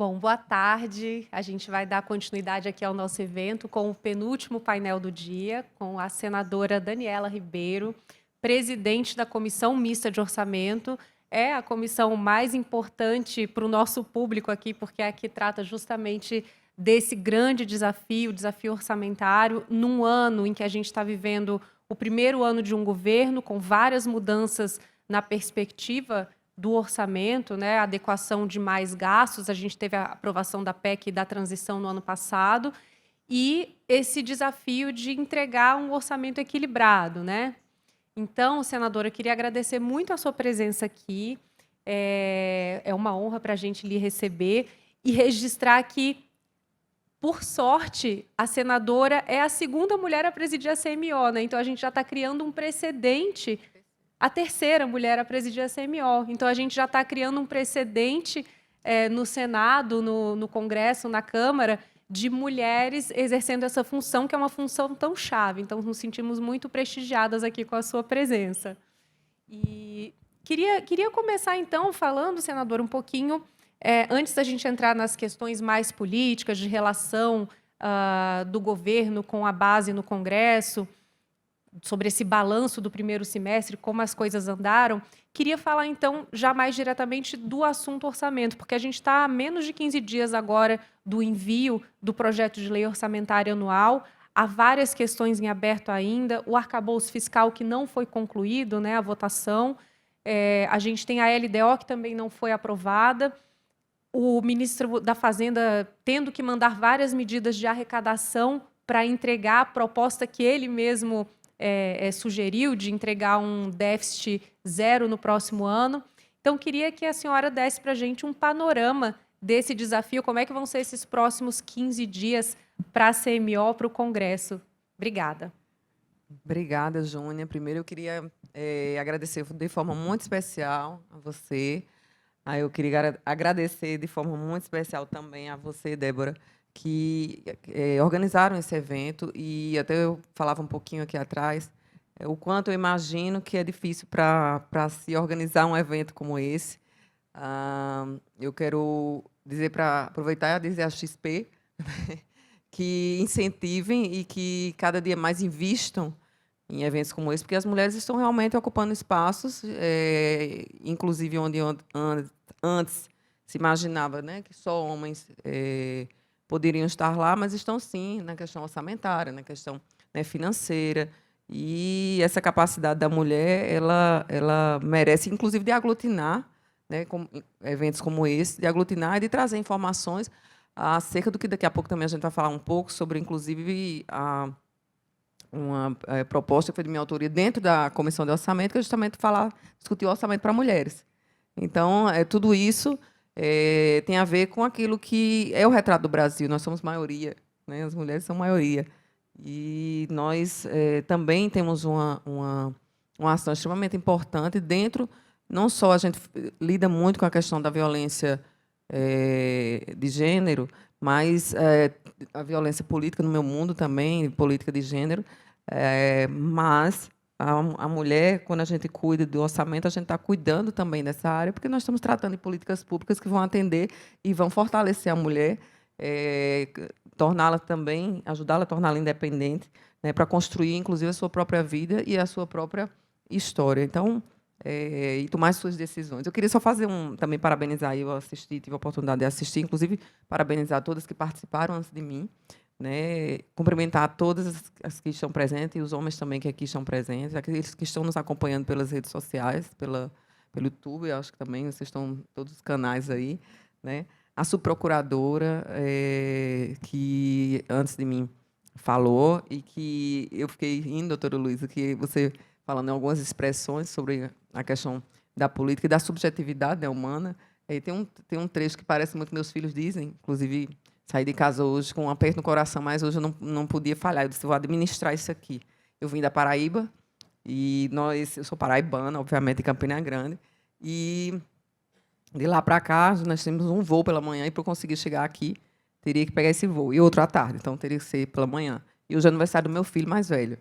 Bom, boa tarde. A gente vai dar continuidade aqui ao nosso evento com o penúltimo painel do dia, com a senadora Daniela Ribeiro, presidente da Comissão Mista de Orçamento. É a comissão mais importante para o nosso público aqui, porque é a que trata justamente desse grande desafio, o desafio orçamentário, num ano em que a gente está vivendo o primeiro ano de um governo, com várias mudanças na perspectiva do orçamento, né, adequação de mais gastos. A gente teve a aprovação da PEC da transição no ano passado e esse desafio de entregar um orçamento equilibrado, né? Então, senadora, eu queria agradecer muito a sua presença aqui. É uma honra para a gente lhe receber e registrar que, por sorte, a senadora é a segunda mulher a presidir a CMO, né? Então, a gente já está criando um precedente, a terceira mulher a presidir a CMO. Então, a gente já está criando um precedente no Senado, no Congresso, na Câmara, de mulheres exercendo essa função, que é uma função tão chave. Então, nos sentimos muito prestigiadas aqui com a sua presença. E queria começar, então, falando, senador, um pouquinho, antes da gente entrar nas questões mais políticas, de relação do governo com a base no Congresso, sobre esse balanço do primeiro semestre, como as coisas andaram, queria falar, então, já mais diretamente do assunto orçamento, porque a gente está a menos de 15 dias agora do envio do projeto de lei orçamentária anual. Há várias questões em aberto ainda, o arcabouço fiscal que não foi concluído, né, a votação, a gente tem a LDO que também não foi aprovada, o ministro da Fazenda tendo que mandar várias medidas de arrecadação para entregar a proposta que ele mesmo sugeriu de entregar um déficit zero no próximo ano. Então, queria que a senhora desse para a gente um panorama desse desafio, como é que vão ser esses próximos 15 dias para a CMO, para o Congresso. Obrigada. Obrigada, Júnia. Primeiro, eu queria agradecer de forma muito especial a você. Eu queria agradecer de forma muito especial também a você, Débora, que organizaram esse evento, e até eu falava um pouquinho aqui atrás, o quanto eu imagino que é difícil para se organizar um evento como esse. Eu quero dizer, para aproveitar e dizer à XP, que incentivem e que cada dia mais invistam em eventos como esse, porque as mulheres estão realmente ocupando espaços, inclusive onde antes se imaginava, né, que só homens poderiam estar lá, mas estão sim na questão orçamentária, na questão, né, financeira. E essa capacidade da mulher, ela merece, inclusive, de aglutinar, né, eventos como esse, de aglutinar e de trazer informações acerca do que daqui a pouco também a gente vai falar um pouco sobre, inclusive, uma proposta que foi de minha autoria dentro da Comissão de Orçamento, que é justamente discutir o orçamento para mulheres. Então, tudo isso tem a ver com aquilo que é o retrato do Brasil. Nós somos maioria, né? As mulheres são maioria. E nós também temos uma ação extremamente importante dentro, não só a gente lida muito com a questão da violência de gênero, mas a violência política no meu mundo também, política de gênero, mas a mulher, quando a gente cuida do orçamento, a gente está cuidando também dessa área, porque nós estamos tratando de políticas públicas que vão atender e vão fortalecer a mulher, torná-la também, ajudá-la a torná-la independente, né, para construir, inclusive, a sua própria vida e a sua própria história. Então, e tomar suas decisões. Eu queria só fazer também parabenizar, eu tive a oportunidade de assistir, inclusive parabenizar todas que participaram antes de mim, né, cumprimentar todas as que estão presentes e os homens também que aqui estão presentes, aqueles que estão nos acompanhando pelas redes sociais, pelo YouTube, eu acho que também vocês estão todos os canais aí, né? A subprocuradora, que antes de mim falou, e que eu fiquei rindo, doutora Luísa, que você falando em algumas expressões sobre a questão da política e da subjetividade, né, humana. Tem um trecho que parece muito que meus filhos dizem, inclusive saí de casa hoje com um aperto no coração, mas hoje eu não podia falhar. Eu disse, vou administrar isso aqui. Eu vim da Paraíba, e eu sou paraibana, obviamente, de Campina Grande, e de lá para cá nós temos um voo pela manhã, e para eu conseguir chegar aqui, teria que pegar esse voo, e outro à tarde, então teria que ser pela manhã. E hoje é aniversário do meu filho mais velho.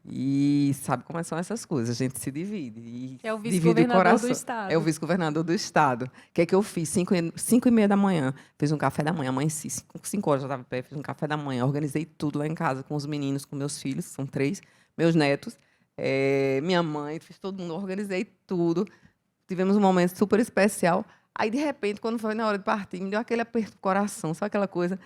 E sabe como são essas coisas, a gente se divide. E É o divide o vice-governador do coração. estado. É o vice-governador do estado. O que é que eu fiz? 5h30 da manhã. Fiz um café da manhã, amanheci. 5 horas eu estava em pé, fiz um café da manhã. Organizei tudo lá em casa com os meninos, com meus filhos, são 3, meus netos, minha mãe, fiz todo mundo, organizei tudo. Tivemos um momento super especial. Aí, de repente, quando foi na hora de partir, me deu aquele aperto no coração, sabe aquela coisa?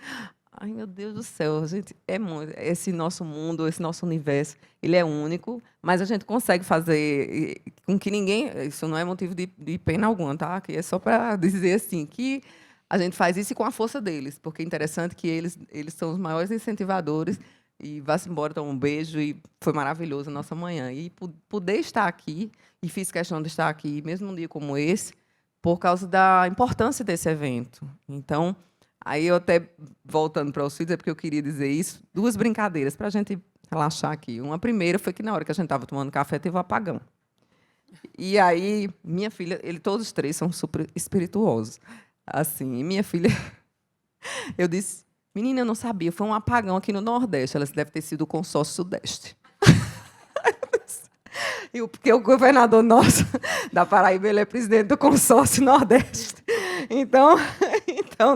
Ai, meu Deus do céu, gente, é muito. Esse nosso mundo, esse nosso universo, ele é único, mas a gente consegue fazer com que ninguém. Isso não é motivo de pena alguma, tá? Que é só para dizer assim que a gente faz isso com a força deles, porque é interessante que eles são os maiores incentivadores. E vá-se embora, então um beijo, e foi maravilhoso a nossa manhã. E poder estar aqui, e fiz questão de estar aqui, mesmo num dia como esse, por causa da importância desse evento. Então, aí eu até, voltando para os filhos, é porque eu queria dizer isso, 2 brincadeiras para a gente relaxar aqui. Uma primeira foi que, na hora que a gente estava tomando café, teve um apagão. E aí, minha filha, todos os 3 são super espirituosos. Assim, e minha filha, eu disse, menina, eu não sabia, foi um apagão aqui no Nordeste. Ela deve ter sido o consórcio Sudeste. Porque o governador nosso da Paraíba, ele é presidente do consórcio Nordeste. Então,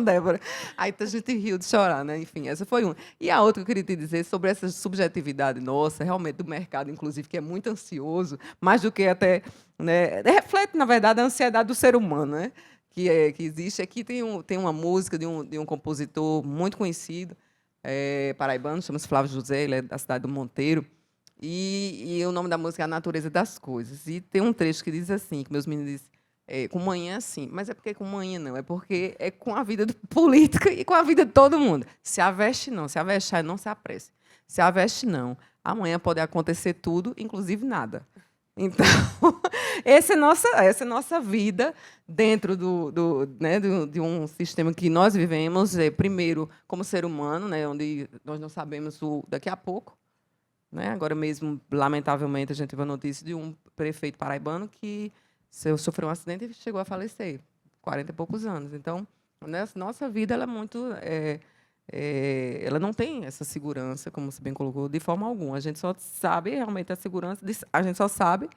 Débora, aí a gente riu de chorar, né? Enfim, essa foi uma. E a outra que eu queria te dizer sobre essa subjetividade nossa, realmente do mercado, inclusive, que é muito ansioso, mais do que até, né, reflete, na verdade, a ansiedade do ser humano, né? Que existe. Aqui tem uma música de um compositor muito conhecido, paraibano, chama-se Flávio José, ele é da cidade do Monteiro. E o nome da música é A Natureza das Coisas. E tem um trecho que diz assim, que meus meninos dizem, com manhã sim, mas é porque com manhã não, é porque é com a vida política e com a vida de todo mundo. Se aveste não, se avestar não se apresse. Se aveste não, amanhã pode acontecer tudo, inclusive nada. Então, essa é nossa vida dentro né, de um sistema que nós vivemos, primeiro, como ser humano, né, onde nós não sabemos daqui a pouco. Né? Agora mesmo, lamentavelmente, a gente teve a notícia de um prefeito paraibano que sofreu um acidente e chegou a falecer, 40 e poucos anos. Então, nossa vida ela é muito, ela não tem essa segurança, como você bem colocou, de forma alguma. A gente só sabe realmente a segurança, a gente só sabe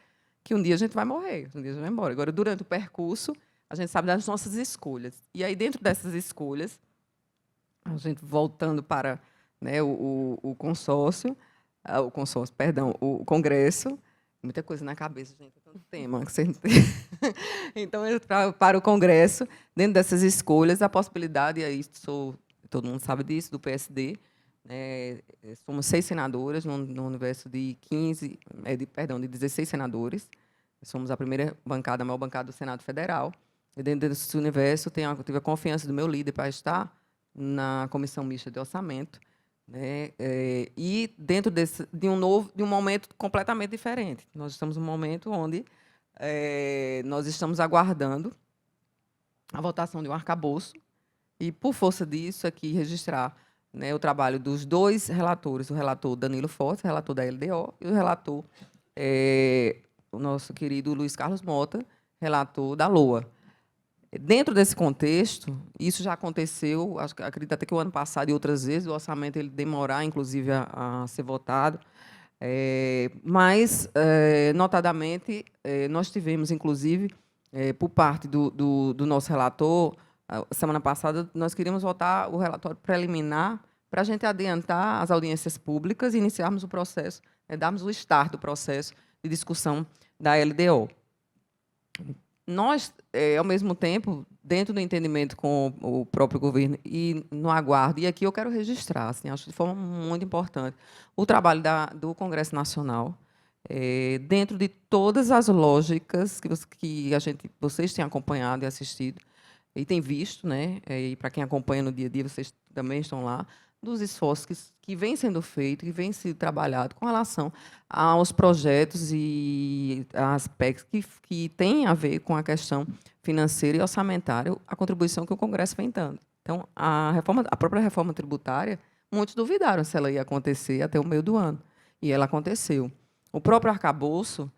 que um dia a gente vai morrer, um dia a gente vai embora. Agora, durante o percurso, a gente sabe das nossas escolhas. E aí, dentro dessas escolhas, a gente voltando para, né, o consórcio, perdão, o Congresso, muita coisa na cabeça, gente, é tanto tema. Então, para o Congresso, dentro dessas escolhas, a possibilidade, e aí todo mundo sabe disso, do PSD, somos 6 senadoras no universo de 16 senadores, somos a primeira bancada, a maior bancada do Senado Federal, e dentro desse universo tive a confiança do meu líder para estar na Comissão Mista de Orçamento, né? E dentro de um momento completamente diferente. Nós estamos num momento onde nós estamos aguardando a votação de um arcabouço e, por força disso, aqui registrar, né, o trabalho dos 2 relatores, o relator Danilo Fortes, relator da LDO, e o relator, o nosso querido Luiz Carlos Mota, relator da LOA. Dentro desse contexto, isso já aconteceu, acredito até que o ano passado e outras vezes, o orçamento ele demorar, inclusive, a ser votado, mas, notadamente, nós tivemos, inclusive, por parte do nosso relator, semana passada, nós queríamos votar o relatório preliminar para a gente adiantar as audiências públicas e iniciarmos o processo, darmos o start do processo de discussão da LDO. Nós, ao mesmo tempo, dentro do entendimento com o próprio governo e no aguardo, e aqui eu quero registrar, assim, acho de forma muito importante, o trabalho do Congresso Nacional, dentro de todas as lógicas que vocês têm acompanhado e assistido, e têm visto, né, e para quem acompanha no dia a dia, vocês também estão lá, dos esforços que vêm sendo feitos, que vêm sendo trabalhados com relação aos projetos e aspectos que têm a ver com a questão financeira e orçamentária, a contribuição que o Congresso vem dando. Então, a própria reforma tributária, muitos duvidaram se ela ia acontecer até o meio do ano, e ela aconteceu. O próprio arcabouço,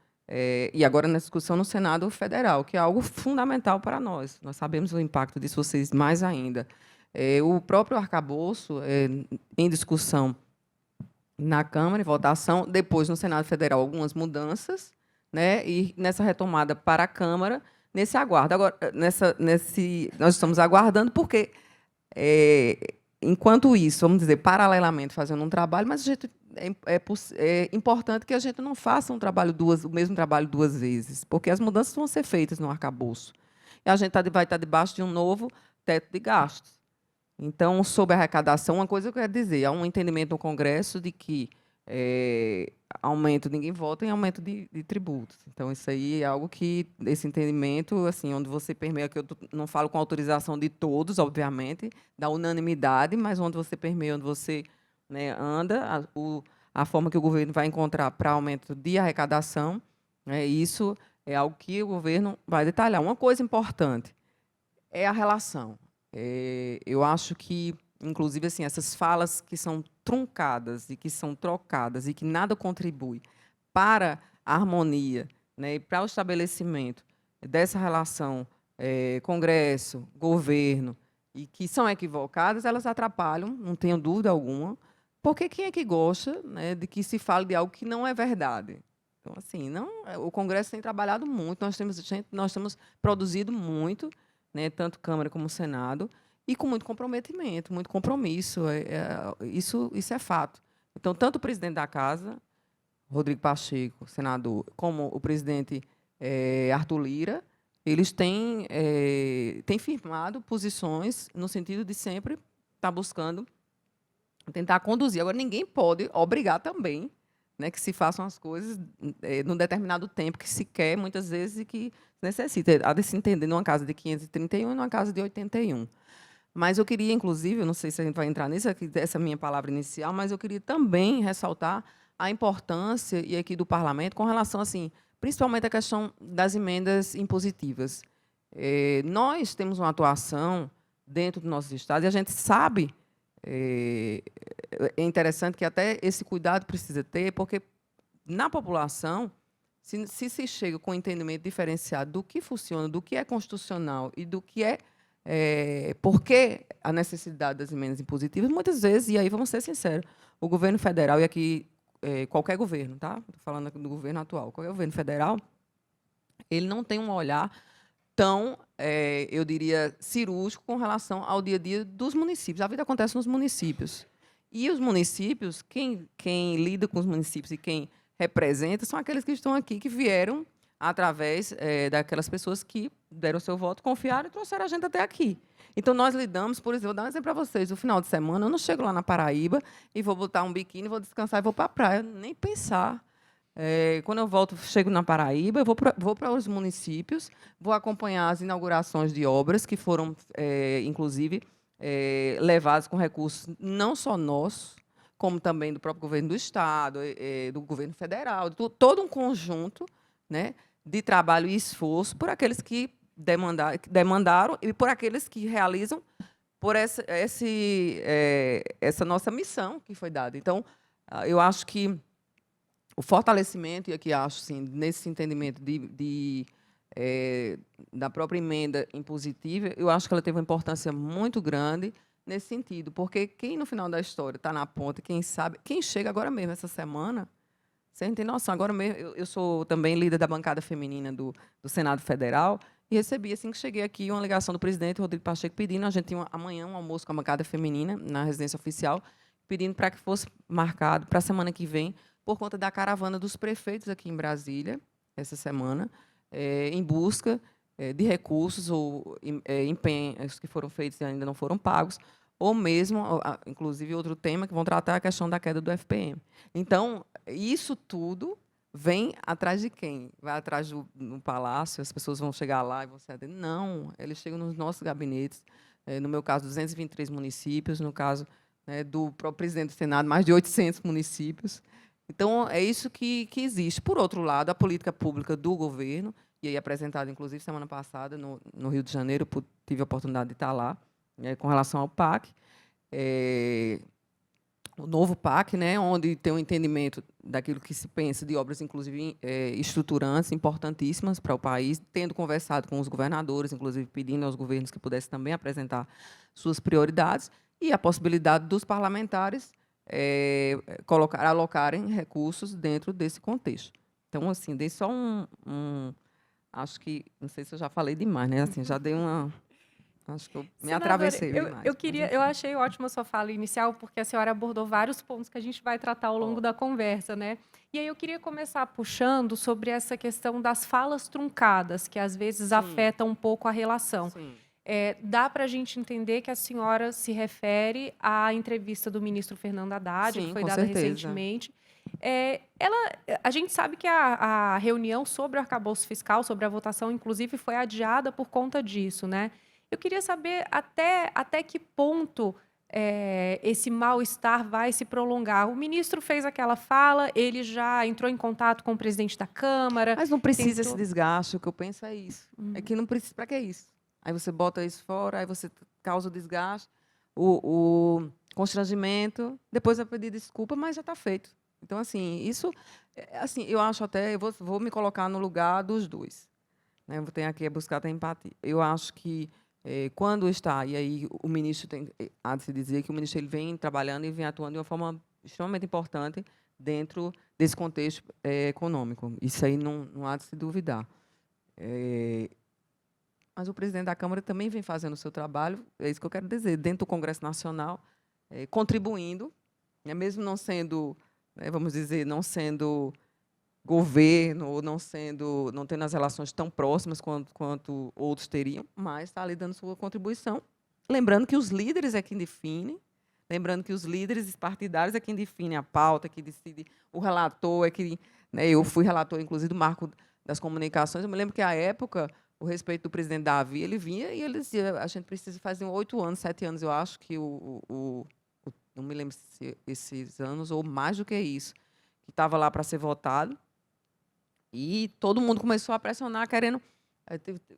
e agora na discussão no Senado Federal, que é algo fundamental para nós. Nós sabemos o impacto disso, vocês mais ainda. O próprio arcabouço, em discussão na Câmara, em votação, depois no Senado Federal algumas mudanças, né? E nessa retomada para a Câmara, nesse aguardo. Agora, nós estamos aguardando porque, enquanto isso, vamos dizer, paralelamente fazendo um trabalho, mas a gente, é importante que a gente não faça o mesmo trabalho duas vezes, porque as mudanças vão ser feitas no arcabouço. E a gente vai estar debaixo de um novo teto de gastos. Então, sobre a arrecadação, uma coisa que eu quero dizer, há um entendimento no Congresso de que aumento, ninguém vota em aumento de tributos. Então, isso aí é algo que, esse entendimento, assim, onde você permeia, que eu não falo com autorização de todos, obviamente, da unanimidade, mas onde você permeia, onde você, né, anda, a forma que o governo vai encontrar para aumento de arrecadação, né, isso é algo que o governo vai detalhar. Uma coisa importante é a relação. Eu acho que, inclusive, assim, essas falas que são truncadas e que são trocadas e que nada contribui para a harmonia, né, e para o estabelecimento dessa relação Congresso, governo, e que são equivocadas, elas atrapalham, não tenho dúvida alguma, porque quem é que gosta, né, de que se fale de algo que não é verdade? Então, assim, o Congresso tem trabalhado muito, nós temos produzido muito, né, tanto Câmara como Senado, e com muito comprometimento, muito compromisso. Isso é fato. Então, tanto o presidente da Casa, Rodrigo Pacheco, senador, como o presidente Arthur Lira, eles têm firmado posições no sentido de sempre estar buscando tentar conduzir. Agora, ninguém pode obrigar também, né, que se façam as coisas num determinado tempo que se quer, muitas vezes, e que necessita. Há de se entender numa casa de 531 e numa casa de 81. Mas eu queria, inclusive, eu não sei se a gente vai entrar nisso, essa minha palavra inicial, mas eu queria também ressaltar a importância e aqui do parlamento com relação, assim, principalmente à questão das emendas impositivas. Nós temos uma atuação dentro do nosso estado e a gente sabe, é interessante que até esse cuidado precisa ter, porque na população, se chega com um entendimento diferenciado do que funciona, do que é constitucional e do que por que a necessidade das emendas impositivas, muitas vezes, e aí vamos ser sinceros, o governo federal, e aqui qualquer governo, tá? Estou falando do governo atual, qualquer governo federal, ele não tem um olhar tão, eu diria, cirúrgico com relação ao dia a dia dos municípios. A vida acontece nos municípios. E os municípios, quem lida com os municípios e quem representa, são aqueles que estão aqui, que vieram através daquelas pessoas que deram seu voto, confiaram e trouxeram a gente até aqui. Então, nós lidamos, por exemplo, vou dar um exemplo para vocês, no final de semana, eu não chego lá na Paraíba e vou botar um biquíni, vou descansar e vou para a praia, nem pensar. Quando eu volto, chego na Paraíba, eu vou para os municípios, vou acompanhar as inaugurações de obras que foram, inclusive, levadas com recursos não só nossos, como também do próprio governo do Estado, do governo federal, todo um conjunto, né, de trabalho e esforço por aqueles que demandaram e por aqueles que realizam por essa nossa missão que foi dada. Então, eu acho que o fortalecimento, e aqui acho, sim, nesse entendimento da própria emenda impositiva, eu acho que ela teve uma importância muito grande nesse sentido, porque quem, no final da história, está na ponta, quem sabe, quem chega agora mesmo, essa semana, você não tem noção, agora mesmo, eu sou também líder da bancada feminina do Senado Federal, e recebi, assim que cheguei aqui, uma ligação do presidente Rodrigo Pacheco pedindo, a gente tem amanhã um almoço com a bancada feminina, na residência oficial, pedindo para que fosse marcado para a semana que vem, por conta da caravana dos prefeitos aqui em Brasília, essa semana, em busca de recursos ou empenhos que foram feitos e ainda não foram pagos, ou mesmo, inclusive, outro tema que vão tratar a questão da queda do FPM. Então, isso tudo vem atrás de quem? Vai atrás no palácio, as pessoas vão chegar lá e vão ser... Não, eles chegam nos nossos gabinetes, no meu caso, 223 municípios, no caso do próprio presidente do Senado, mais de 800 municípios. Então, é isso que existe. Por outro lado, a política pública do governo, e aí apresentada, inclusive, semana passada, no Rio de Janeiro, tive a oportunidade de estar lá, com relação ao PAC, o novo PAC, né, onde tem um entendimento daquilo que se pensa de obras, inclusive, estruturantes, importantíssimas para o país, tendo conversado com os governadores, inclusive pedindo aos governos que pudessem também apresentar suas prioridades, e a possibilidade dos parlamentares alocarem recursos dentro desse contexto. Então, assim, dei só acho que, não sei se eu já falei demais, né? Assim, já dei uma... Acho que eu me Senadora, atravessei demais. eu achei ótima a sua fala inicial, porque a senhora abordou vários pontos que a gente vai tratar ao longo da conversa, né? E aí eu queria começar puxando sobre essa questão das falas truncadas, que às vezes afetam um pouco a relação. Sim. Dá para a gente entender que a senhora se refere à entrevista do ministro Fernando Haddad, que Sim, foi com dada certeza. recentemente. A gente sabe que a reunião sobre o arcabouço fiscal, sobre a votação, inclusive, foi adiada por conta disso, né? Eu queria saber até que ponto esse mal-estar vai se prolongar. O ministro fez aquela fala, ele já entrou em contato com o presidente da Câmara. Mas não precisa esse desgaste, o que eu penso é isso. É que não precisa, para que isso? Aí você bota isso fora, aí você causa o desgaste, o constrangimento, depois vai pedir desculpa, mas já está feito. Então, assim, isso, assim, eu acho até, eu vou me colocar no lugar dos dois. Né? Eu tenho aqui a buscar até empatia. Eu acho que quando está, e aí o ministro há de se dizer que o ministro ele vem trabalhando e vem atuando de uma forma extremamente importante dentro desse contexto econômico. Isso aí não há de se duvidar. Mas o presidente da Câmara também vem fazendo o seu trabalho, é isso que eu quero dizer, dentro do Congresso Nacional, contribuindo, né, mesmo não sendo, né, vamos dizer, não sendo governo, ou não tendo as relações tão próximas quanto outros teriam, mas está ali dando sua contribuição. Lembrando que os líderes é quem define, lembrando que os líderes partidários é quem define a pauta, é quem decide, o relator é quem... Né, eu fui relator, inclusive, do marco das comunicações. Eu me lembro que, à época, o respeito do presidente Davi, ele vinha e ele dizia, a gente precisa fazer 8 anos, 7 anos, eu acho que não me lembro se esses anos, ou mais do que isso, que estava lá para ser votado. E todo mundo começou a pressionar, querendo...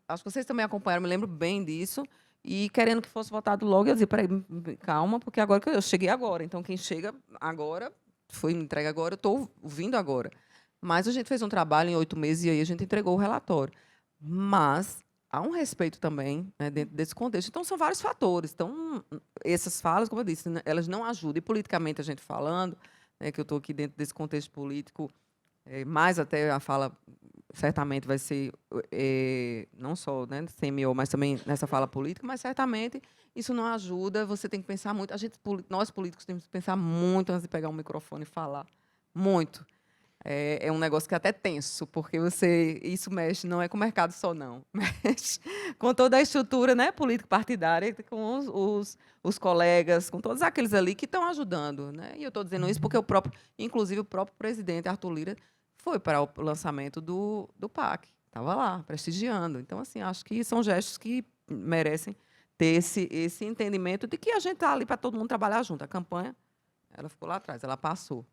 Acho que vocês também acompanharam, me lembro bem disso, e querendo que fosse votado logo. Eu dizia, peraí, calma, porque agora que eu cheguei agora. Então, quem chega agora, foi me entregue agora, eu estou vindo agora. Mas a gente fez um trabalho em 8 meses e aí a gente entregou o relatório. Mas há um respeito também, né, dentro desse contexto. Então, são vários fatores. Então, essas falas, como eu disse, né, elas não ajudam. E, politicamente, a gente falando, né, que eu estou aqui dentro desse contexto político, mais até a fala certamente vai ser não só, né, CMO, mas também nessa fala política, mas certamente isso não ajuda, você tem que pensar muito, nós políticos temos que pensar muito antes de pegar um microfone e falar, muito. É um negócio que é até tenso, porque isso mexe, não é com o mercado só, não, mexe com toda a estrutura, né, político-partidária, com os colegas, com todos aqueles ali que estão ajudando. Né? E eu estou dizendo isso porque inclusive o próprio presidente, Arthur Lira, foi para o lançamento do PAC, estava lá, prestigiando. Então, assim, acho que são gestos que merecem ter esse entendimento de que a gente está ali para todo mundo trabalhar junto. A campanha, ela ficou lá atrás, ela passou.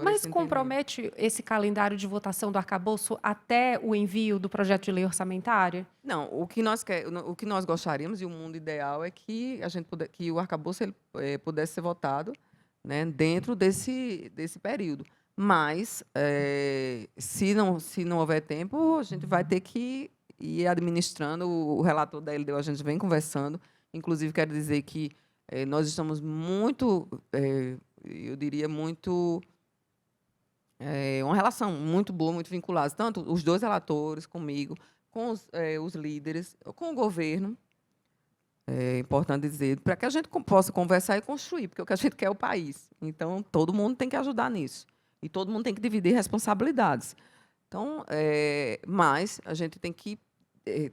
Mas compromete esse calendário de votação do arcabouço até o envio do projeto de lei orçamentária? Não, o que nós gostaríamos, e o mundo ideal, é que que o arcabouço pudesse ser votado, né, dentro desse período. Mas, se não houver tempo, a gente vai ter que ir administrando. O relator da LDU, a gente vem conversando. Inclusive, quero dizer que nós estamos muito, eu diria, muito... uma relação muito boa, muito vinculada, tanto os dois relatores comigo, com os líderes, com o governo. É importante dizer, para que a gente possa conversar e construir, porque o que a gente quer é o país. Então, todo mundo tem que ajudar nisso. E todo mundo tem que dividir responsabilidades. Então, mas a gente tem que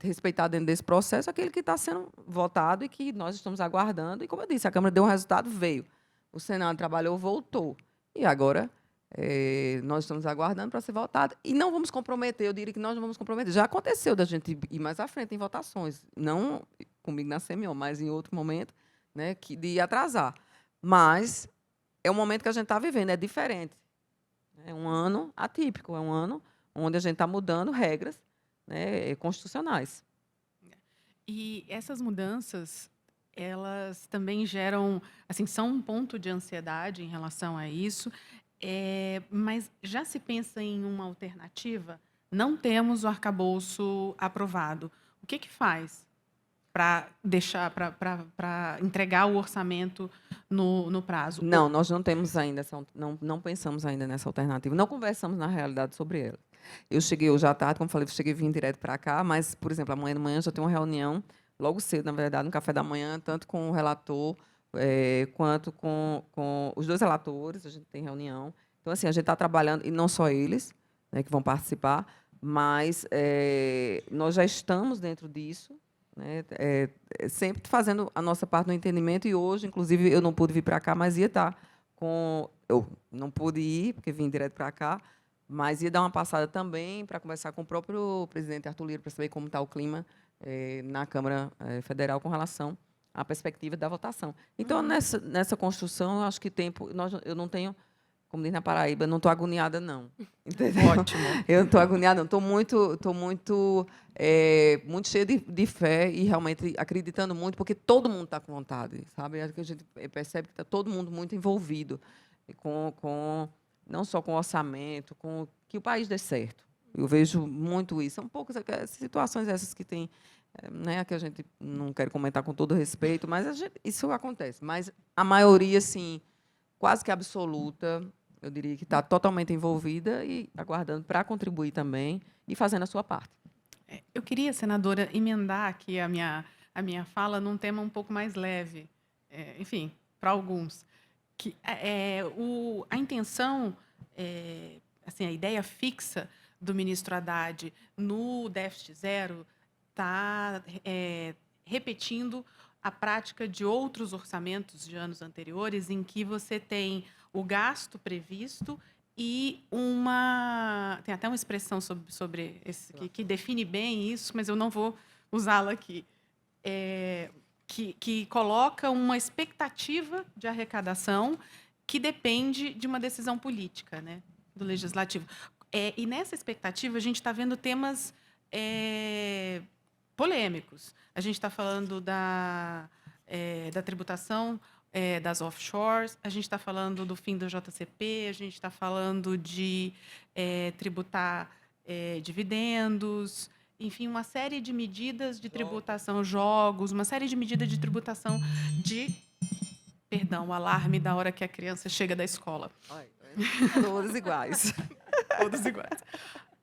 respeitar dentro desse processo aquele que está sendo votado e que nós estamos aguardando. E, como eu disse, a Câmara deu um resultado, veio. O Senado trabalhou, voltou. E agora nós estamos aguardando para ser votado. E não vamos comprometer, eu diria que nós não vamos comprometer. Já aconteceu da gente ir mais à frente em votações. Não comigo na CMO, mas em outro momento, né, de atrasar. Mas é o momento que a gente está vivendo, é diferente. É um ano atípico, é um ano onde a gente está mudando regras, né, constitucionais. E essas mudanças, elas também geram, assim, são um ponto de ansiedade em relação a isso, mas já se pensa em uma alternativa? Não temos o arcabouço aprovado. O que faz? para deixar para entregar o orçamento no prazo? Não, nós não temos ainda, não pensamos ainda nessa alternativa. Não conversamos, na realidade, sobre ela. Eu cheguei hoje à tarde, como falei, vim direto para cá, mas, por exemplo, amanhã de manhã já tem uma reunião, logo cedo, na verdade, no café da manhã, tanto com o relator quanto com os dois relatores, a gente tem reunião. Então, assim, a gente está trabalhando, e não só eles, né, que vão participar, mas nós já estamos dentro disso, né, sempre fazendo a nossa parte no entendimento, e hoje, inclusive, eu não pude vir para cá, mas ia estar com... Eu não pude ir, porque vim direto para cá, mas ia dar uma passada também para conversar com o próprio presidente Arthur Lira, para saber como está o clima na Câmara Federal com relação à perspectiva da votação. Então, nessa construção, eu acho que eu não tenho, como diz na Paraíba, não estou agoniada, não. Entendeu? Ótimo. Eu não estou agoniada, não. Estou muito cheia de fé e realmente acreditando muito, porque todo mundo está com vontade, sabe? Acho que a gente percebe que está todo mundo muito envolvido não só com o orçamento, com que o país dê certo. Eu vejo muito isso. São poucas situações essas que tem, né, que a gente não quer comentar com todo respeito, mas isso acontece. Mas a maioria, assim, quase que absoluta, eu diria que está totalmente envolvida e aguardando para contribuir também e fazendo a sua parte. Eu queria, senadora, emendar aqui a minha fala num tema um pouco mais leve, enfim, para alguns. Que a intenção, assim, a ideia fixa do ministro Haddad no déficit zero está repetindo a prática de outros orçamentos de anos anteriores, em que você tem o gasto previsto e tem até uma expressão sobre esse que define bem isso, mas eu não vou usá-la aqui. Que coloca uma expectativa de arrecadação que depende de uma decisão política, né, do legislativo. E nessa expectativa, a gente está vendo temas polêmicos. A gente está falando da tributação das offshores, a gente está falando do fim do JCP, a gente está falando de tributar dividendos, enfim, uma série de medidas de tributação, jogos, uma série de medidas de tributação Perdão, o alarme da hora que a criança chega da escola. Todos iguais. Todos iguais.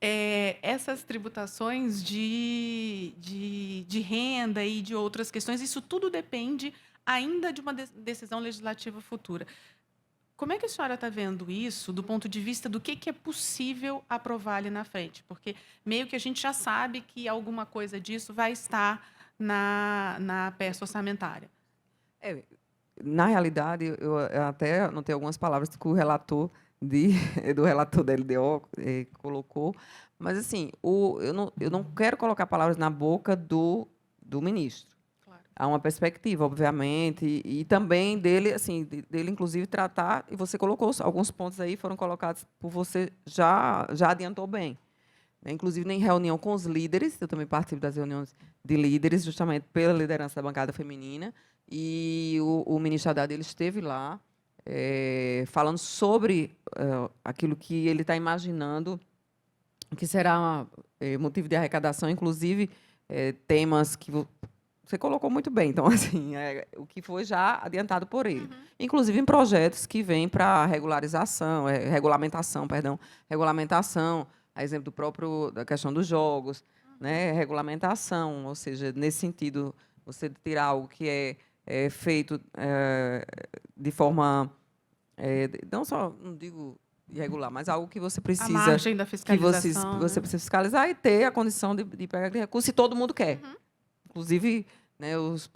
Essas tributações de renda e de outras questões, isso tudo depende ainda de uma decisão legislativa futura. Como é que a senhora está vendo isso do ponto de vista do que é possível aprovar ali na frente? Porque meio que a gente já sabe que alguma coisa disso vai estar na peça orçamentária. Na realidade, eu até anotei algumas palavras que o relator do relator da LDO colocou, mas assim, eu não quero colocar palavras na boca do ministro. Há uma perspectiva, obviamente, e também dele, assim, dele inclusive tratar, e você colocou alguns pontos aí, foram colocados por você, já adiantou bem. Inclusive, em reunião com os líderes, eu também participo das reuniões de líderes, justamente pela liderança da bancada feminina, e o ministro Haddad ele esteve lá, falando sobre aquilo que ele está imaginando que será motivo de arrecadação, inclusive temas que você colocou muito bem, então, assim, o que foi já adiantado por ele. Inclusive em projetos que vêm para regulamentação, a exemplo da questão dos jogos, né, regulamentação, ou seja, nesse sentido, você tirar algo que é feito de forma, não só, não digo irregular, mas algo que você precisa... A margem da fiscalização. Que você precisa fiscalizar e ter a condição de pegar aquele recurso, se todo mundo quer. Inclusive, né, os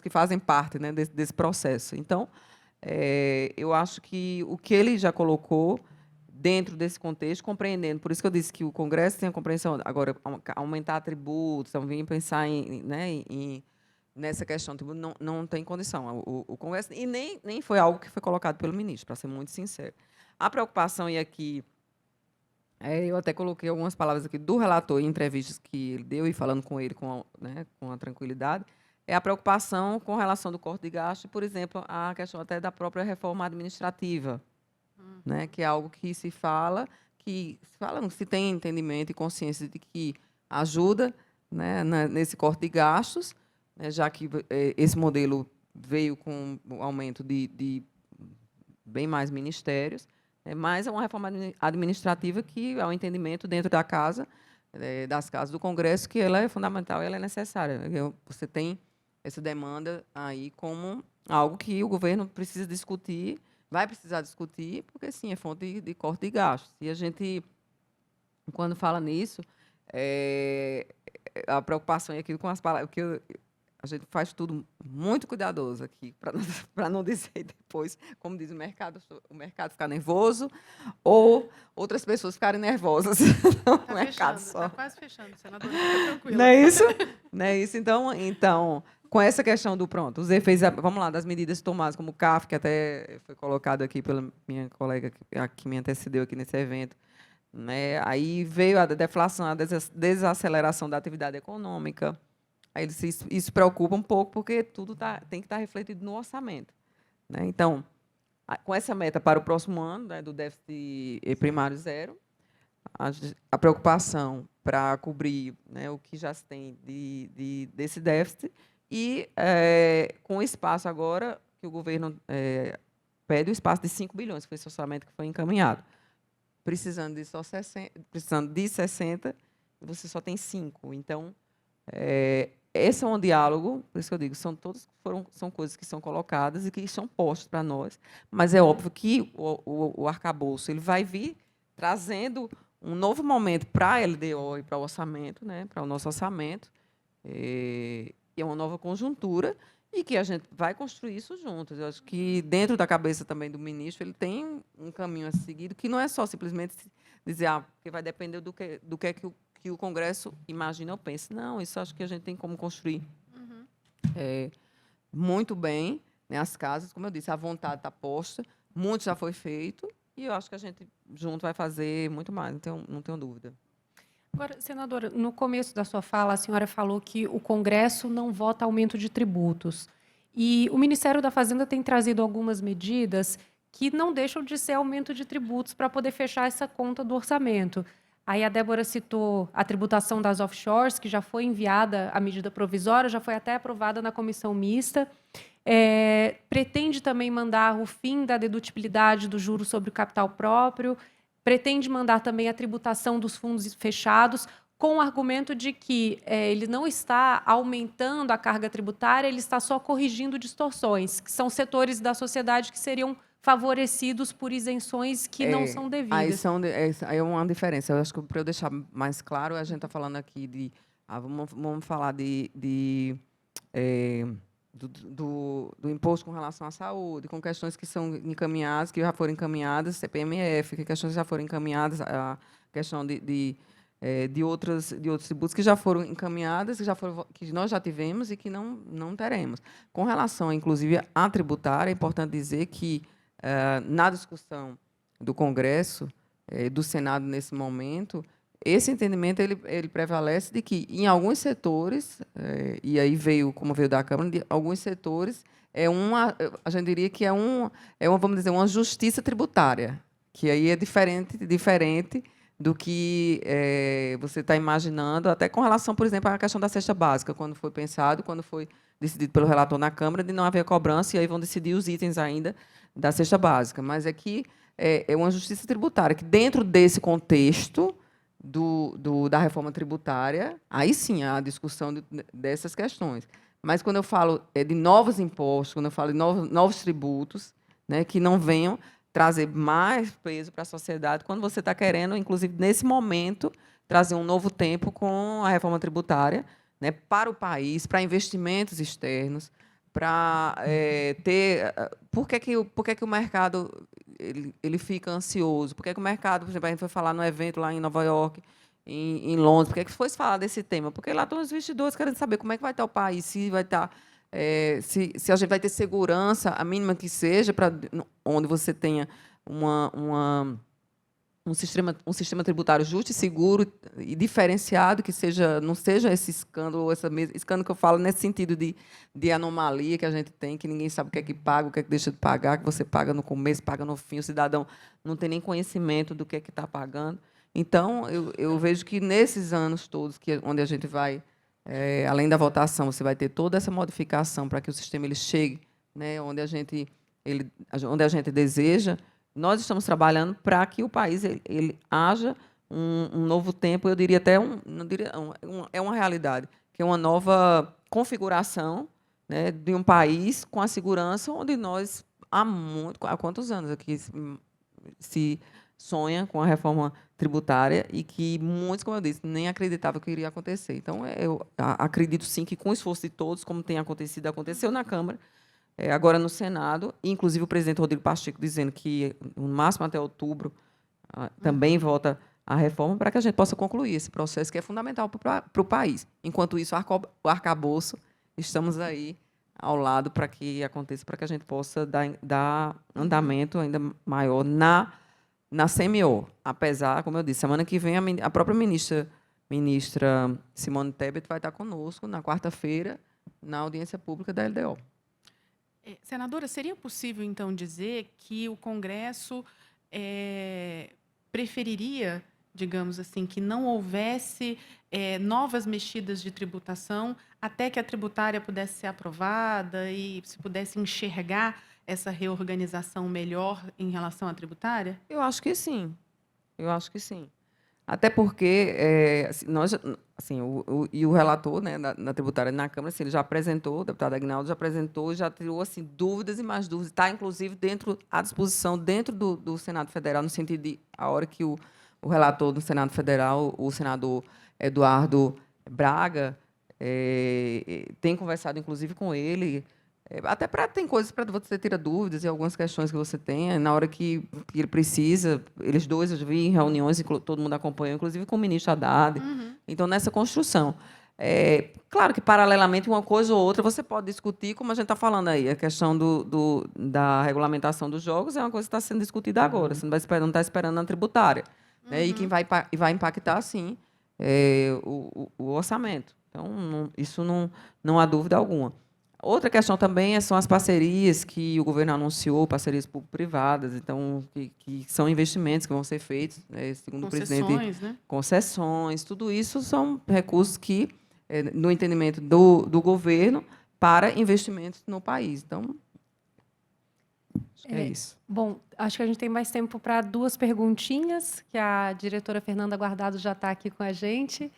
que fazem parte, né, desse processo. Então, eu acho que o que ele já colocou dentro desse contexto, compreendendo, por isso que eu disse que o Congresso tem a compreensão, agora, aumentar tributos, então, vir pensar nessa questão, tipo, não tem condição. O Congresso, e nem foi algo que foi colocado pelo ministro, para ser muito sincero. A preocupação, e aqui, eu até coloquei algumas palavras aqui do relator em entrevistas que ele deu, e falando com ele com a tranquilidade, é a preocupação com relação do corte de gasto, por exemplo, a questão até da própria reforma administrativa, né, que é algo que se se tem entendimento e consciência de que ajuda, né, nesse corte de gastos, né, já que esse modelo veio com o aumento de bem mais ministérios, né, mas é uma reforma administrativa que, ao entendimento dentro da casa, das casas do Congresso, que ela é fundamental, ela é necessária. Você tem essa demanda aí como algo que o governo precisa discutir, vai precisar discutir, porque, sim, é fonte de corte de gastos. E a gente, quando fala nisso, a preocupação é aquilo com as palavras, que a gente faz tudo muito cuidadoso aqui, para não dizer depois, como diz o mercado ficar nervoso ou outras pessoas ficarem nervosas. Está O mercado fechando, só. está quase fechando, senadora, fica tranquila. Não é isso? Não é isso? Então, com essa questão do pronto, os efeitos, vamos lá, das medidas tomadas, como o CAF, que até foi colocado aqui pela minha colega que me antecedeu aqui nesse evento, né? Aí veio a deflação, a desaceleração da atividade econômica. Aí isso preocupa um pouco, porque tudo tem que estar refletido no orçamento, né? Então, com essa meta para o próximo ano, né, do déficit primário zero, a preocupação para cobrir, né, o que já se tem desse déficit e, com o espaço agora, que o governo pede o espaço de 5 bilhões, que foi esse orçamento que foi encaminhado. Precisando de 60, você só tem 5. Então, esse é um diálogo, por isso que eu digo, são coisas que são colocadas e que são postas para nós, mas é óbvio que o arcabouço ele vai vir trazendo um novo momento para a LDO e para o orçamento, né, para o nosso orçamento, e é uma nova conjuntura, e que a gente vai construir isso juntos. Eu acho que, dentro da cabeça também do ministro, ele tem um caminho a seguir, que não é só simplesmente dizer, porque vai depender do que o Congresso imagina ou pensa. Não, isso acho que a gente tem como construir muito bem, né, as casas. Como eu disse, a vontade está posta, muito já foi feito, e eu acho que a gente, junto, vai fazer muito mais, não tenho dúvida. Agora, senadora, no começo da sua fala, a senhora falou que o Congresso não vota aumento de tributos. E o Ministério da Fazenda tem trazido algumas medidas que não deixam de ser aumento de tributos para poder fechar essa conta do orçamento. Aí a Débora citou a tributação das offshores, que já foi enviada a medida provisória, já foi até aprovada na comissão mista. Pretende também mandar o fim da dedutibilidade do juro sobre o capital próprio, pretende mandar também a tributação dos fundos fechados, com o argumento de que ele não está aumentando a carga tributária, ele está só corrigindo distorções, que são setores da sociedade que seriam favorecidos por isenções que não são devidas. Aí é uma diferença. Eu acho que, para eu deixar mais claro, a gente está falando aqui de... vamos falar do imposto com relação à saúde, com questões que são encaminhadas, que já foram encaminhadas, CPMF, que questões já foram encaminhadas, a questão de outros tributos que já foram encaminhadas, que nós já tivemos e que não teremos. Com relação, inclusive, à tributária, é importante dizer que, na discussão do Congresso, do Senado, nesse momento, esse entendimento ele prevalece de que, em alguns setores, e aí como veio da Câmara, de alguns setores, a gente diria que vamos dizer, uma justiça tributária, que aí é diferente do que você está imaginando, até com relação, por exemplo, à questão da cesta básica, quando foi decidido pelo relator na Câmara de não haver cobrança, e aí vão decidir os itens ainda da cesta básica. Mas aqui é uma justiça tributária, que, dentro desse contexto da reforma tributária, aí sim há a discussão dessas questões. Mas, quando eu falo de novos impostos, quando eu falo de novos tributos, né, que não venham trazer mais peso para a sociedade, quando você está querendo, inclusive, nesse momento, trazer um novo tempo com a reforma tributária, né, para o país, para investimentos externos, para ter... Por que que o mercado ele fica ansioso? Por que que o mercado, por exemplo, a gente foi falar no evento lá em Nova York, em Londres, por que que foi se falar desse tema? Porque lá estão os investidores querendo saber como é que vai estar o país, se vai estar... se a gente vai ter segurança, a mínima que seja, onde você tenha um sistema tributário justo e seguro e diferenciado, que não seja esse escândalo, escândalo que eu falo nesse sentido de anomalia que a gente tem, que ninguém sabe o que é que paga, o que é que deixa de pagar, que você paga no começo, paga no fim, o cidadão não tem nem conhecimento do que é que está pagando. Então, eu vejo que, nesses anos todos onde a gente vai Além da votação, você vai ter toda essa modificação para que o sistema ele chegue, né, onde a gente deseja. Nós estamos trabalhando para que o país ele haja um novo tempo, eu diria até não diria, é uma realidade, que é uma nova configuração, né, de um país com a segurança onde nós há quantos anos aqui se sonha com a reforma tributária e que muitos, como eu disse, nem acreditavam que iria acontecer. Então, eu acredito sim que com o esforço de todos, como tem acontecido, aconteceu na Câmara, agora no Senado, e inclusive o presidente Rodrigo Pacheco dizendo que no máximo até outubro também vota a reforma para que a gente possa concluir esse processo que é fundamental para o país. Enquanto isso, o arcabouço, estamos aí ao lado para que aconteça, para que a gente possa dar andamento ainda maior na CMO. Apesar, como eu disse, semana que vem a própria ministra Simone Tebet vai estar conosco na quarta-feira na audiência pública da LDO. Senadora, seria possível, então, dizer que o Congresso preferiria, digamos assim, que não houvesse novas mexidas de tributação até que a tributária pudesse ser aprovada e se pudesse enxergar essa reorganização melhor em relação à tributária? Eu acho que sim. Eu acho que sim. Até porque o relator, né, na tributária na Câmara, assim, ele já apresentou, o deputado Aguinaldo já apresentou, já tirou assim, dúvidas e mais dúvidas. Está, inclusive, à disposição dentro do Senado Federal, no sentido de, a hora que o relator do Senado Federal, o senador Eduardo Braga, tem conversado, inclusive, com ele, até tem coisas para você tirar dúvidas e algumas questões que você tenha. Na hora que ele precisa, eles dois, eu vi em reuniões, e todo mundo acompanhou, inclusive com o ministro Haddad. Então, nessa construção. Claro que, paralelamente, uma coisa ou outra, você pode discutir, como a gente está falando aí, a questão da regulamentação dos jogos é uma coisa que está sendo discutida agora. Você não está esperando na tributária. Né? E que vai impactar, sim, o orçamento. Então, isso não há dúvida alguma. Outra questão também são as parcerias que o governo anunciou, parcerias público-privadas, então, que são investimentos que vão ser feitos, né, segundo o presidente. Né? Concessões, tudo isso são recursos que, no entendimento do governo, para investimentos no país. Então, acho que é isso. Bom, acho que a gente tem mais tempo para 2 perguntinhas, que a diretora Fernanda Guardado já está aqui com a gente.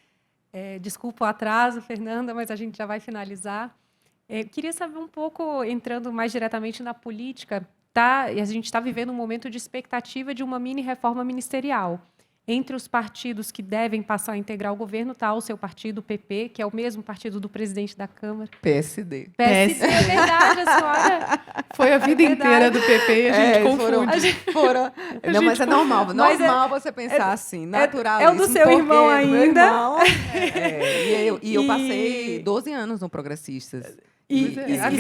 Desculpa o atraso, Fernanda, mas a gente já vai finalizar. Queria saber um pouco, entrando mais diretamente na política, e a gente está vivendo um momento de expectativa de uma mini-reforma ministerial. Entre os partidos que devem passar a integrar o governo está o seu partido, o PP, que é o mesmo partido do presidente da Câmara. PSD. PSD, é verdade, a senhora... Foi a vida inteira do PP, a gente confunde. Não, mas é normal. Normal você pensar assim, natural. É o do seu irmão ainda. Irmão, e eu passei 12 anos no Progressistas. E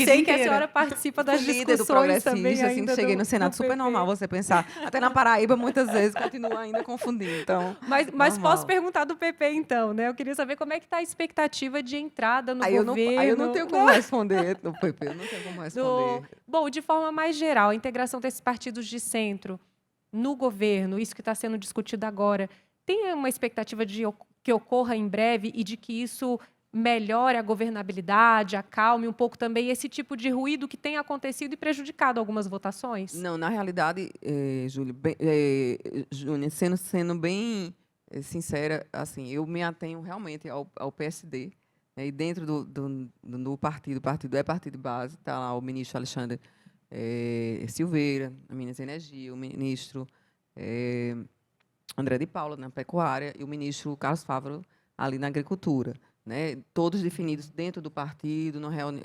sei que a senhora participa das discussões também ainda assim, cheguei no Senado, super normal você pensar. Até na Paraíba, muitas vezes, continua ainda confundindo. Então, mas posso perguntar do PP, então, né? Eu queria saber como é que está a expectativa de entrada no governo. Aí eu não tenho como responder no PP, eu não tenho como responder. Bom, de forma mais geral, a integração desses partidos de centro no governo, isso que está sendo discutido agora, tem uma expectativa de que ocorra em breve e de que isso melhore a governabilidade, acalme um pouco também esse tipo de ruído que tem acontecido e prejudicado algumas votações? Não, na realidade, Júnia, sendo bem sincera, assim, eu me atenho realmente ao PSD, né, e dentro do partido é partido de base, está lá o ministro Alexandre Silveira, na Minas e Energia, o ministro André de Paula, na Pecuária, e o ministro Carlos Fávaro, ali na Agricultura. Né, todos definidos dentro do partido,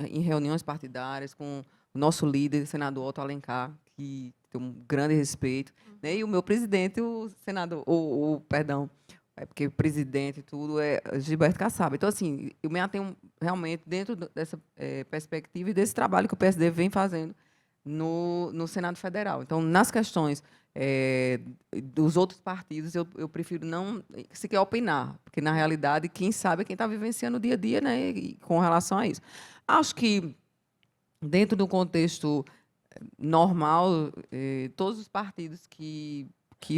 em reuniões partidárias, com o nosso líder, o senador Otto Alencar, que tem um grande respeito, né, e o meu presidente, o senador, perdão, porque o presidente e tudo é Gilberto Kassab. Então, assim, eu me atenho realmente dentro dessa perspectiva e desse trabalho que o PSD vem fazendo no Senado Federal. Então, nas questões dos outros partidos, eu prefiro não sequer opinar, porque, na realidade, quem sabe é quem está vivenciando o dia a dia, né, com relação a isso. Acho que, dentro do contexto normal, todos os partidos que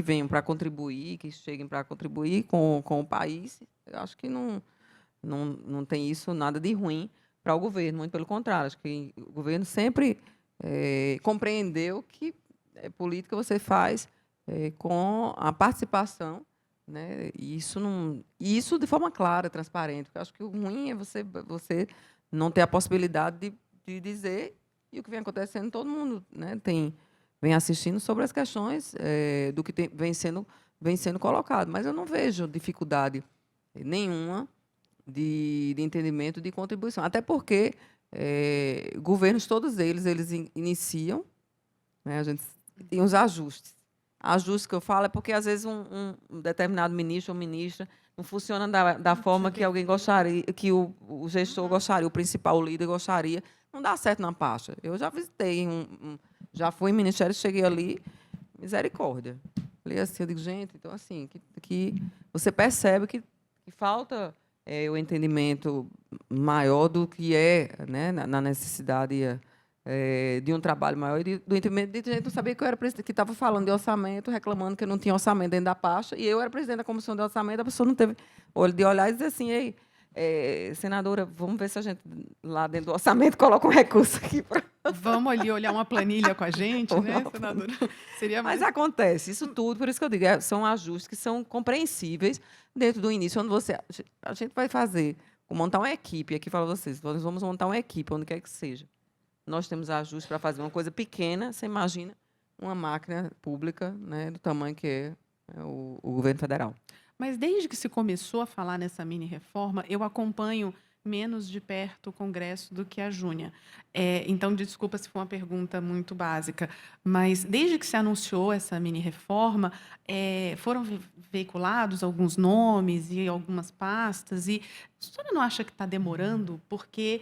venham para contribuir, que cheguem para contribuir com o país, eu acho que não tem isso nada de ruim para o governo, muito pelo contrário. Acho que o governo sempre compreendeu que política você faz com a participação, né? E isso de forma clara, transparente. Porque eu acho que o ruim é você não ter a possibilidade de dizer, e o que vem acontecendo, todo mundo, né, vem assistindo sobre as questões do que vem sendo colocado. Mas eu não vejo dificuldade nenhuma de entendimento, de contribuição. Até porque governos, todos eles iniciam, né, a gente tem os ajustes. Ajustes que eu falo é porque, às vezes, um determinado ministro ou ministra não funciona da forma que alguém gostaria, que o gestor gostaria, o principal líder gostaria. Não dá certo na pasta. Eu já visitei, já fui em ministério, cheguei ali, misericórdia. Falei assim, eu digo, gente, então, assim, que você percebe que falta o entendimento maior do que né, na necessidade de um trabalho maior e do entendimento de gente não sabia que eu era presidente, que estava falando de orçamento, reclamando que eu não tinha orçamento dentro da pasta, e eu era presidente da comissão de orçamento, a pessoa não teve olho de olhar e dizer assim, ei, senadora, vamos ver se a gente, lá dentro do orçamento, coloca um recurso aqui para... Vamos ali olhar uma planilha com a gente, né, senadora? Seria Mas acontece, isso tudo, por isso que eu digo, são ajustes que são compreensíveis dentro do início, onde a gente vai fazer, montar uma equipe, aqui falo vocês, nós vamos montar uma equipe, onde quer que seja. Nós temos ajustes para fazer uma coisa pequena, você imagina uma máquina pública, né, do tamanho que é o governo federal. Mas desde que se começou a falar nessa mini-reforma, eu acompanho menos de perto o Congresso do que a Júnia. Então, desculpa se for uma pergunta muito básica, mas desde que se anunciou essa mini-reforma, foram veiculados alguns nomes e algumas pastas, e a senhora não acha que está demorando? Porque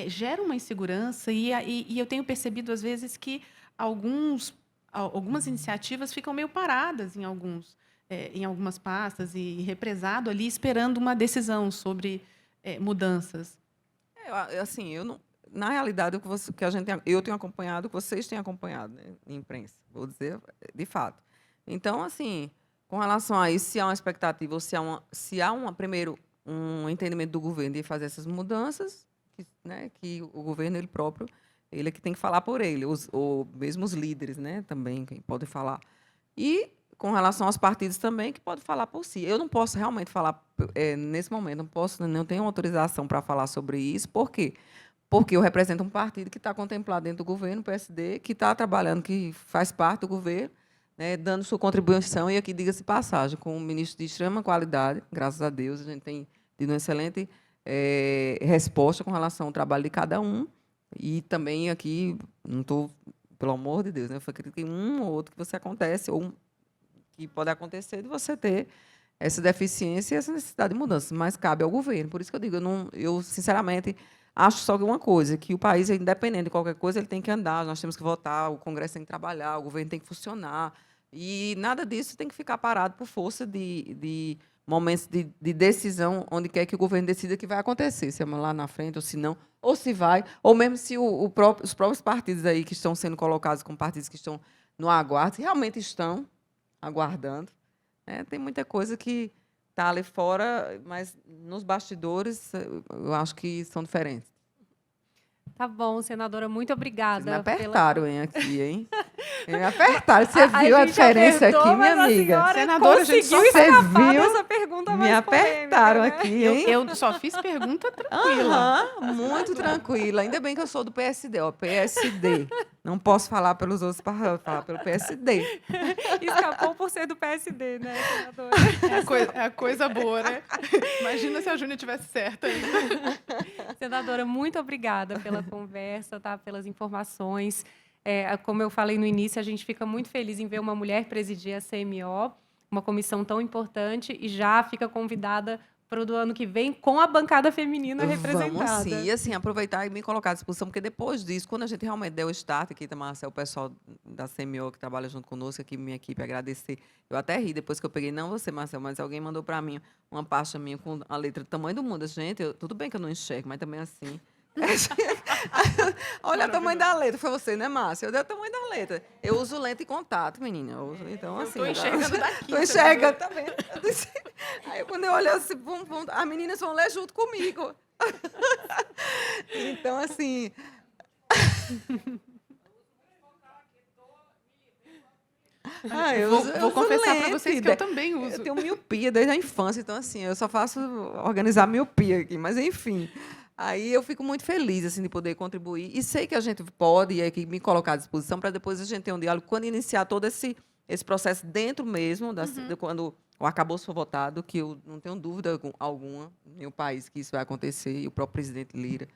gera uma insegurança e eu tenho percebido, às vezes, que algumas iniciativas ficam meio paradas em algumas pastas e represado ali, esperando uma decisão sobre mudanças. Assim, na realidade, eu tenho acompanhado, o que vocês têm acompanhado, né, em imprensa, vou dizer de fato. Então, assim, com relação a isso, se há uma expectativa ou se há primeiro um entendimento do governo de fazer essas mudanças, né, que o governo ele próprio ele é que tem que falar por ele, ou mesmo os líderes, né, também quem pode falar. E com relação aos partidos também, que pode falar por si. Eu não posso realmente falar nesse momento, não tenho autorização para falar sobre isso. Por quê? Porque eu represento um partido que está contemplado dentro do governo, o PSD, que está trabalhando, que faz parte do governo, né, dando sua contribuição, e aqui, diga-se passagem, com um ministro de extrema qualidade, graças a Deus, a gente tem tido uma excelente resposta com relação ao trabalho de cada um, e também aqui, não estou, pelo amor de Deus, né, eu acredito que um ou outro que você acontece, ou que pode acontecer de você ter essa deficiência e essa necessidade de mudança, mas cabe ao governo. Por isso que eu digo, eu sinceramente, acho só que uma coisa, que o país, independente de qualquer coisa, ele tem que andar, nós temos que votar, o Congresso tem que trabalhar, o governo tem que funcionar, e nada disso tem que ficar parado por força de momentos de decisão, onde quer que o governo decida que vai acontecer, se é lá na frente, ou se não, ou se vai, ou mesmo se os próprios partidos aí que estão sendo colocados como partidos que estão no aguardo, realmente estão aguardando. Tem muita coisa que está ali fora, mas nos bastidores eu acho que são diferentes. Tá bom, senadora, muito obrigada. Vocês me apertaram aqui, hein? Me apertaram. Você viu a gente diferença apertou, aqui, minha mas amiga? Senadora, a gente conseguiu só escapar viu? dessa pergunta Me mais apertaram polêmica, né? aqui, hein? Eu só fiz pergunta tranquila. Muito tranquila. Ainda bem que eu sou do PSD, ó, PSD. Não posso falar pelos outros, para falar pelo PSD. Escapou por ser do PSD, né, senadora? É a coisa boa, né? Imagina se a Júnia tivesse certa ainda. Senadora, muito obrigada pela conversa, tá? Pelas informações. Como eu falei no início, a gente fica muito feliz em ver uma mulher presidir a CMO, uma comissão tão importante, e já fica convidada para o do ano que vem com a bancada feminina representada. Vamos sim, e assim, aproveitar e me colocar à disposição, porque depois disso, quando a gente realmente der o start, aqui também o pessoal da CMO que trabalha junto conosco, aqui minha equipe, agradecer. Eu até ri depois que eu peguei, não você, Marcel, mas alguém mandou para mim uma pasta minha com a letra do tamanho do mundo. Gente, tudo bem que eu não enxergo, mas também assim... Olha o tamanho da letra. Foi você, né, Márcia? Eu dei o tamanho da letra. Eu uso lente em contato, menina. Então, assim. Tô enxergando daqui. Tô enxergando também. Aí, quando eu olho assim, as meninas vão ler junto comigo. Então, assim. Eu Vou uso confessar para lente, vocês que eu também uso. Eu tenho miopia desde a infância, então, assim, eu só faço organizar miopia aqui. Mas, enfim. Aí eu fico muito feliz assim, de poder contribuir. E sei que a gente pode e aqui me colocar à disposição para depois a gente ter um diálogo quando iniciar todo esse processo dentro mesmo, de quando o arcabouço for votado, que eu não tenho dúvida alguma em nenhum país que isso vai acontecer, e o próprio presidente Lira.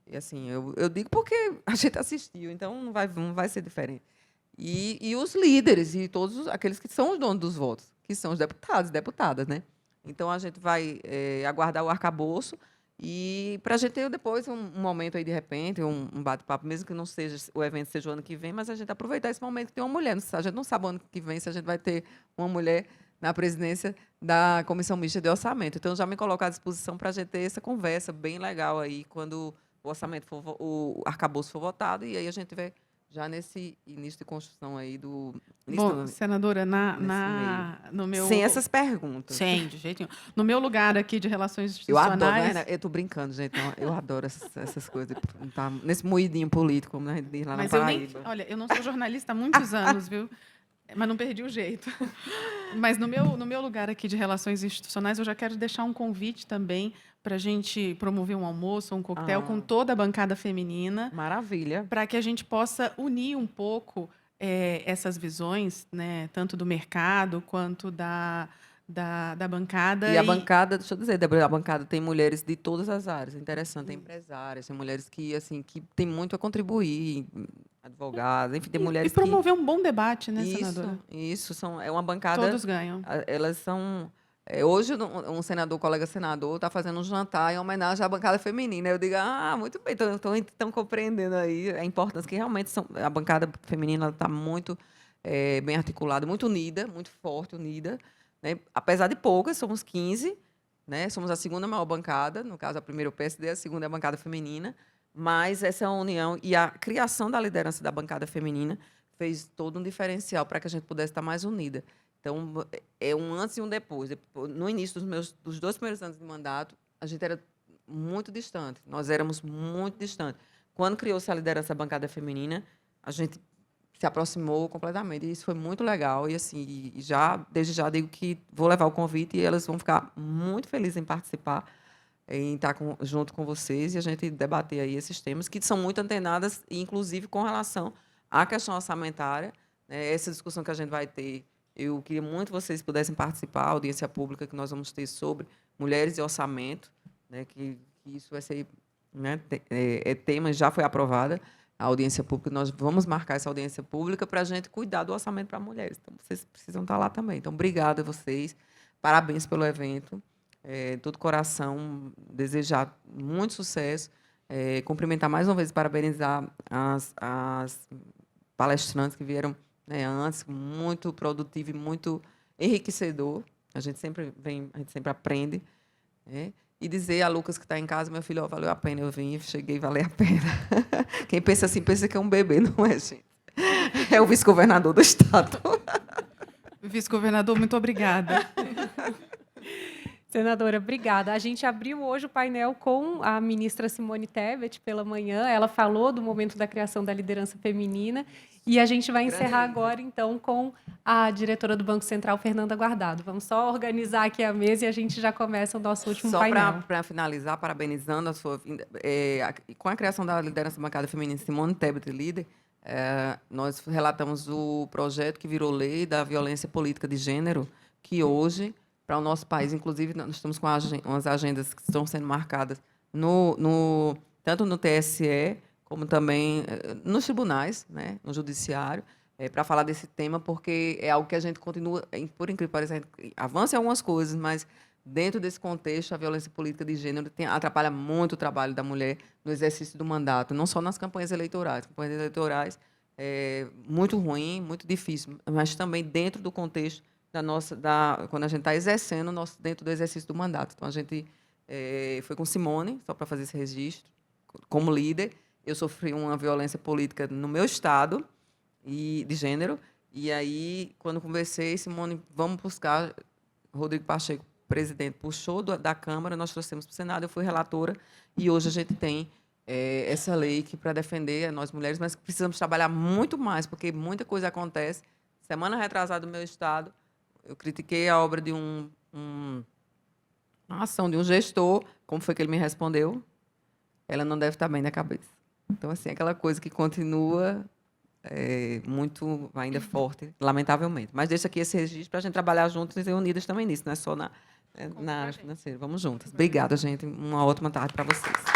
E assim, eu digo porque a gente assistiu, então não vai ser diferente. E os líderes e todos aqueles que são os donos dos votos, que são os deputados e deputadas, né? Então a gente vai aguardar o arcabouço e para a gente ter depois um momento aí de repente, um bate-papo, mesmo que não seja o evento seja o ano que vem, mas a gente aproveitar esse momento que tem uma mulher. A gente não sabe o ano que vem se a gente vai ter uma mulher na presidência da Comissão Mista de Orçamento. Então já me coloco à disposição para a gente ter essa conversa bem legal aí quando o orçamento o arcabouço for votado e aí a gente vai já nesse início de construção aí do... Bom, senadora, no meu... Sem essas perguntas. Sem, de jeito nenhum. No meu lugar aqui de relações Eu adoro, institucionais... né? Eu estou brincando, gente. Eu adoro essas coisas. Tá nesse moidinho político, como a gente diz lá Mas na eu Paraíba. olha, eu não sou jornalista há muitos anos, viu? Mas não perdi o jeito. Mas no meu lugar aqui de relações institucionais, eu já quero deixar um convite também para a gente promover um almoço, um coquetel com toda a bancada feminina. Maravilha. Para que a gente possa unir um pouco essas visões, né, tanto do mercado quanto da bancada. E a bancada, deixa eu dizer, Débora, a bancada tem mulheres de todas as áreas. Interessante, tem empresárias, tem mulheres que têm muito a contribuir, advogadas, enfim, tem mulheres e promover um bom debate, né, isso, senadora? Isso, é uma bancada... Todos ganham. Elas são... Hoje, um senador, colega senador, está fazendo um jantar em homenagem à bancada feminina. Eu digo, muito bem, estão compreendendo aí a importância que realmente a bancada feminina está muito bem articulada, muito unida, muito forte, unida. Né? Apesar de poucas, somos 15, né? Somos a segunda maior bancada, no caso, a primeira é o PSD, a segunda é a bancada feminina, mas essa união e a criação da liderança da bancada feminina fez todo um diferencial para que a gente pudesse estar mais unida. Então, é um antes e um depois. No início dos 2 primeiros anos de mandato, a gente era muito distante. Nós éramos muito distantes. Quando criou-se a liderança da bancada feminina, a gente se aproximou completamente. E isso foi muito legal. E, assim, desde já digo que vou levar o convite e elas vão ficar muito felizes em participar, em estar junto com vocês e a gente debater aí esses temas que são muito antenadas, inclusive com relação à questão orçamentária. Né? Essa discussão que a gente vai ter, eu queria muito que vocês pudessem participar, a audiência pública que nós vamos ter sobre mulheres e orçamento, né, que isso vai ser, né, tema, já foi aprovada a audiência pública, nós vamos marcar essa audiência pública para a gente cuidar do orçamento para mulheres. Então, vocês precisam estar lá também. Então, obrigada a vocês, parabéns pelo evento, todo coração, desejar muito sucesso, cumprimentar mais uma vez, parabenizar as palestrantes que vieram, né, antes, muito produtivo e muito enriquecedor. A gente sempre aprende. Né? E dizer a Lucas que está em casa, meu filho, valeu a pena, eu vim, cheguei, valeu a pena. Quem pensa assim, pensa que é um bebê, não é, gente? É o vice-governador do estado. Vice-governador, muito obrigada. Senadora, obrigada. A gente abriu hoje o painel com a ministra Simone Tebet pela manhã. Ela falou do momento da criação da liderança feminina. E a gente vai encerrar agora, então, com a diretora do Banco Central, Fernanda Guardado. Vamos só organizar aqui a mesa e a gente já começa o nosso último painel. Só para finalizar, parabenizando a sua vinda, com a criação da liderança bancada feminina Simone Tebet, líder, nós relatamos o projeto que virou lei da violência política de gênero, que hoje, para o nosso país, inclusive, nós estamos com umas agendas que estão sendo marcadas tanto no TSE, como também nos tribunais, né, no judiciário, para falar desse tema, porque é algo que a gente continua, por incrível que pareça, avança em algumas coisas, mas dentro desse contexto, a violência política de gênero atrapalha muito o trabalho da mulher no exercício do mandato, não só nas campanhas eleitorais. Campanhas eleitorais muito ruim, muito difícil, mas também dentro do contexto quando a gente está exercendo dentro do exercício do mandato. Então, a gente foi com Simone, só para fazer esse registro, como líder. Eu sofri uma violência política no meu estado de gênero. E aí, quando conversei, Simone, vamos buscar. Rodrigo Pacheco, presidente, puxou da Câmara, nós trouxemos para o Senado, eu fui relatora, e hoje a gente tem essa lei que para defender nós mulheres, mas precisamos trabalhar muito mais, porque muita coisa acontece. Semana retrasada no meu estado, eu critiquei a obra de uma ação de um gestor, como foi que ele me respondeu? Ela não deve estar bem na cabeça. Então, assim, aquela coisa que continua muito ainda forte, lamentavelmente. Mas deixa aqui esse registro para a gente trabalhar juntas e unidas também nisso, não é só na área financeira. Vamos juntas. Obrigada, gente. Uma ótima tarde para vocês.